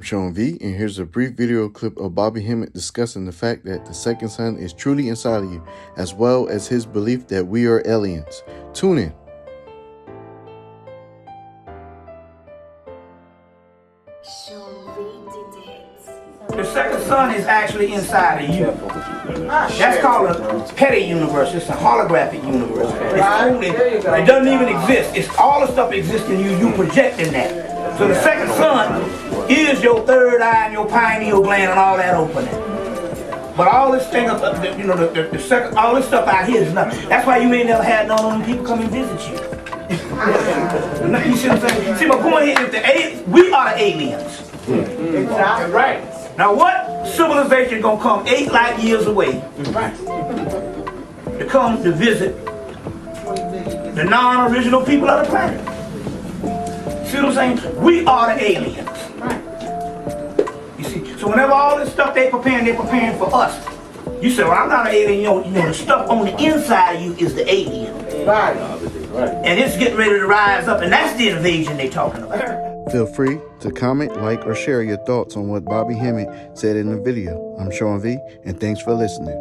I'm Sean V, and here's a brief video clip of Bobby Hemmitt discussing the fact that the second son is truly inside of you, as well as his belief that we are aliens. Tune in. The second son is actually inside of you. That's called a petty universe. It's a holographic universe. It doesn't even exist. It's all the stuff exists in you. You projecting that. So the second son is your third eye and your pineal gland and all that opening. But all this thing, the second, all this stuff out here is nothing. That's why you ain't never had none of them people come and visit you. You see what I'm saying? See, my point here is we are the aliens. Exactly right. Now what civilization gonna come 8 light years away to come to visit the non-original people of the planet? See what I'm saying? We are the aliens. You see, so whenever all this stuff they're preparing for us. You say, well, I'm not an alien. You know, the stuff on the inside of you is the alien. Right. And it's getting ready to rise up, and that's the invasion they're talking about. Feel free to comment, like, or share your thoughts on what Bobby Hemmitt said in the video. I'm Sean V, and thanks for listening.